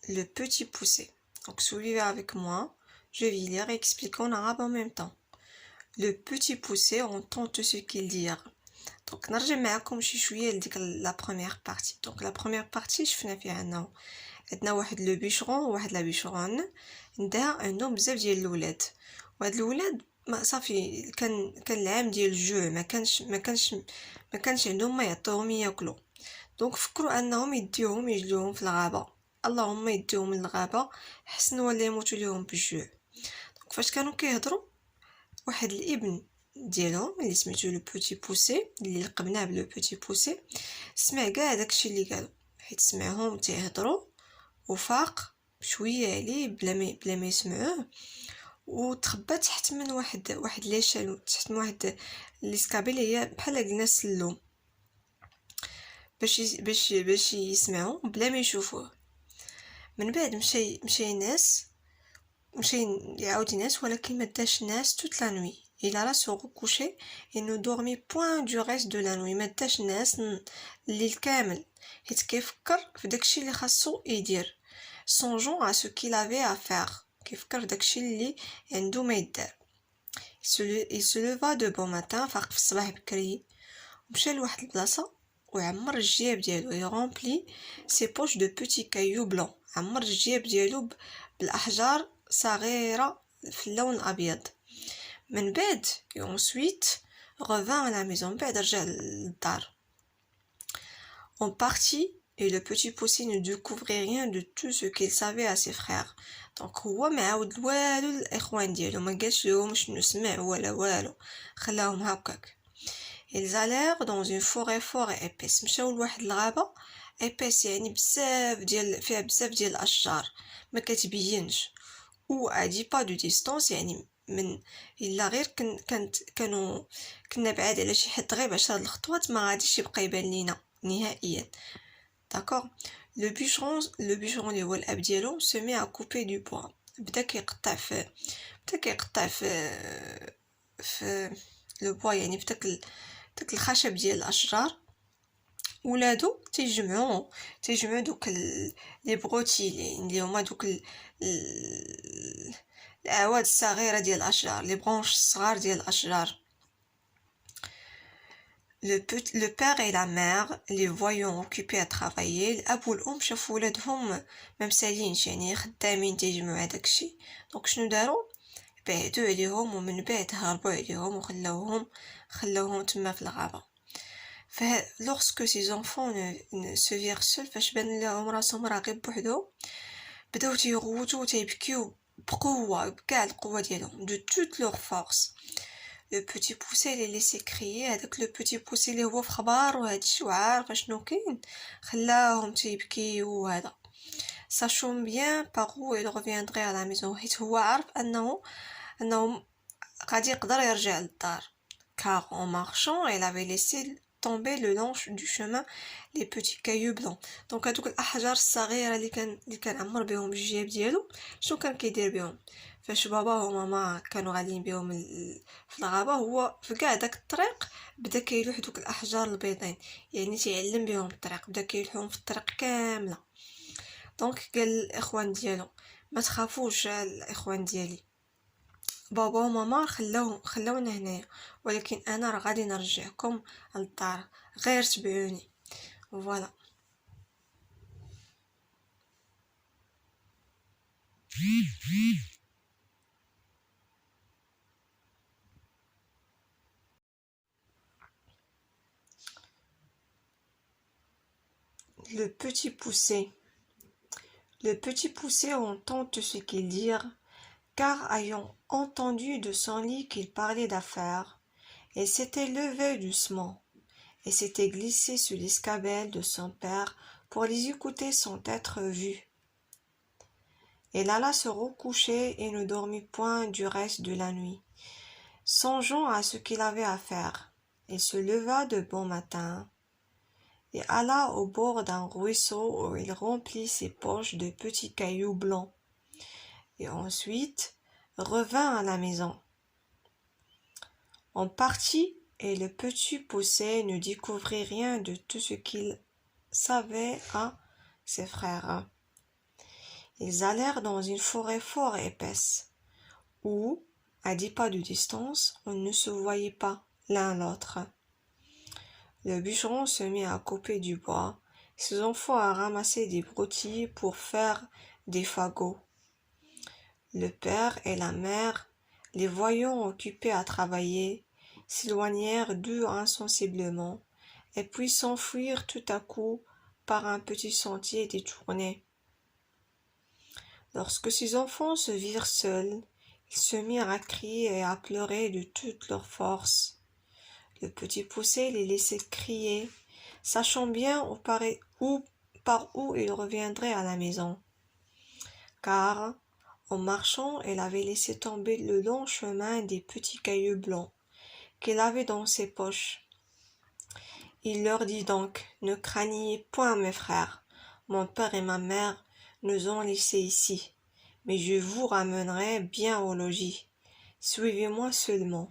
le petit poussé. Donc suivez avec moi, je vais lire et expliquer en arabe en même temps. Le petit poussé entend tout ce qu'il dit. Donc نرجع معكم شي شويه لديك la première partie. Donc la première partie شفنا فيها انه عندنا واحد لو بيشرون وواحد لا بيشرون عندها عندهم بزاف ديال الاولاد، وهاد الاولاد ما صافي كان العام ديال الجوع، ما كانش عندهم ما يعطيوهم ياكلوا. دونك فكروا انهم يديوهم يجلوهم في الغابه، اللهم يديوهم للغابه حسن ولا يموتوا ليهم بالجوع. دونك فاش كانوا كيهضروا واحد الابن ديالهم اللي سميتو لو بوتي بوسي، اللي لقبناه بلو بوتي بوسي، سمع كاع داكشي اللي قالوا، حيت سمعهم تيهضروا وفاق شويه عليه بلا ما يسمعوه، وتخبى تحت من واحد ليشال، تحت من واحد ليسكابي اللي هي بحال قلنا السلوم، باش يسمعوا بلا ما يشوفوه. من بعد مشى ناس، مشى يعاود ناس، ولكن ما داش ناس toute la nuit. Il alla se recoucher et ne dormit point du reste de la nuit. ما داش ناس الليل كامل، حيت كيفكر في داكشي اللي خاصو يدير. songeant à ce qu'il avait à faire. كيفكر في داكشي اللي عنده ما يدار. il se leva de bon matin، فاق في الصباح بكري ومشى لواحد البلاصه وعمر الجياب ديالو. يغومبلي سي بوش دو بوتي كايو بلون، عمر الجياب ديالو بالاحجار صغيره في اللون الابيض. من بعد ensuite revint à la maison، من بعد رجع للدار. on partit et le petit poussé ne découvrait rien de tout ce qu'il savait à ses frères. دونك هو ما عاود والو الاخوان ديالو، ما قالش لهم شنو سمع ولا والو، خلاهم هكاك. ils allèrent dans une forêt fort et épaisse. مشاو لواحد الغابه épaisse، يعني بزاف ديال فيها بزاف ديال الاشجار ما كتبينش، ou à 10 pas de distance، يعني من الا غير كنا بعاد على شي حد غير ب10 الخطوات ما غاديش يبقى يبان لينا نهائيا. داكور. لو بيشرون اللي هو الاب ديالو se met à couper du bois، بدا كيقطع في لو بوا، يعني في داك الخشب ديال الاشجار. ولادو تيجمعوا دوك لي بروتي اللي هما دوك الاعواد الصغيره ديال الاشجار، لي برونش الصغار ديال الاشجار. le père et la mère les voyant occupés à travailler، الاب والام شافوا ولادهم ما مسالينش، يعني خدامين تيجمعوا داكشي. دونك شنو داروا؟ بعدوا عليهم، ومن بعد هربوا عليهم وخلاوهم تما في الغابه. lorsque ces enfants se virent seuls، فاش بان لهم راسهم راه غير بوحدهم، بداو تيغوتوا وتيبكيو بقوه، بكاع القوه ديالهم، de toute leur force. le petit poussé les laissait crier. هذاك le petit poussé اللي هو في خبار وهادشي وعارف شنو كاين، خلاهم تيبكيو. وهذا sachant bien par où il reviendrait à la maison، حيت هو عارف انه غادي يقدر يرجع للدار. car en marchant elle avait laissé tomber le long du chemin les petits cailloux blancs. دونك هذوك الاحجار الصغيره اللي كان عمر بهم الجياب ديالو، شنو كان كيدير بهم؟ فاش بابا وماما كانوا غاديين بهم في الغابه، هو في كاع داك الطريق بدا كيلوح دوك الاحجار البيضين، يعني تيعلم بهم الطريق، بدا كيلوحهم في الطريق كامله. دونك قال الاخوان ديالو ما تخافوش الاخوان ديالي، بابا وماما خلاونا هنايا، ولكن انا راه غادي نرجعكم للدار، غير تبعوني. فوالا. Le petit poussé. Le petit poussé entend tout ce qu'ils dirent, car ayant entendu de son lit qu'il parlait d'affaires, il s'était levé doucement et s'était glissé sous l'escabelle de son père pour les écouter sans être vu. Il alla se recoucher et ne dormit point du reste de la nuit, songeant à ce qu'il avait à faire. Il se leva de bon matin et alla au bord d'un ruisseau où il remplit ses poches de petits cailloux blancs, et ensuite revint à la maison. On partit et le petit poussé ne découvrit rien de tout ce qu'il savait à ses frères. Ils allèrent dans une forêt fort épaisse, où, à 10 pas de distance, on ne se voyait pas l'un l'autre. Le bûcheron se mit à couper du bois, ses enfants à ramasser des broutilles pour faire des fagots. Le père et la mère, les voyant occupés à travailler, s'éloignèrent d'eux insensiblement, et puis s'enfuirent tout à coup par un petit sentier détourné. Lorsque ces enfants se virent seuls, ils se mirent à crier et à pleurer de toute leur force. Le petit poucet les laissait crier, sachant bien par où il reviendrait à la maison. Car, en marchant, il avait laissé tomber le long chemin des petits cailloux blancs qu'il avait dans ses poches. Il leur dit donc, « Ne craignez point, mes frères, mon père et ma mère nous ont laissés ici, mais je vous ramènerai bien au logis. Suivez-moi seulement. »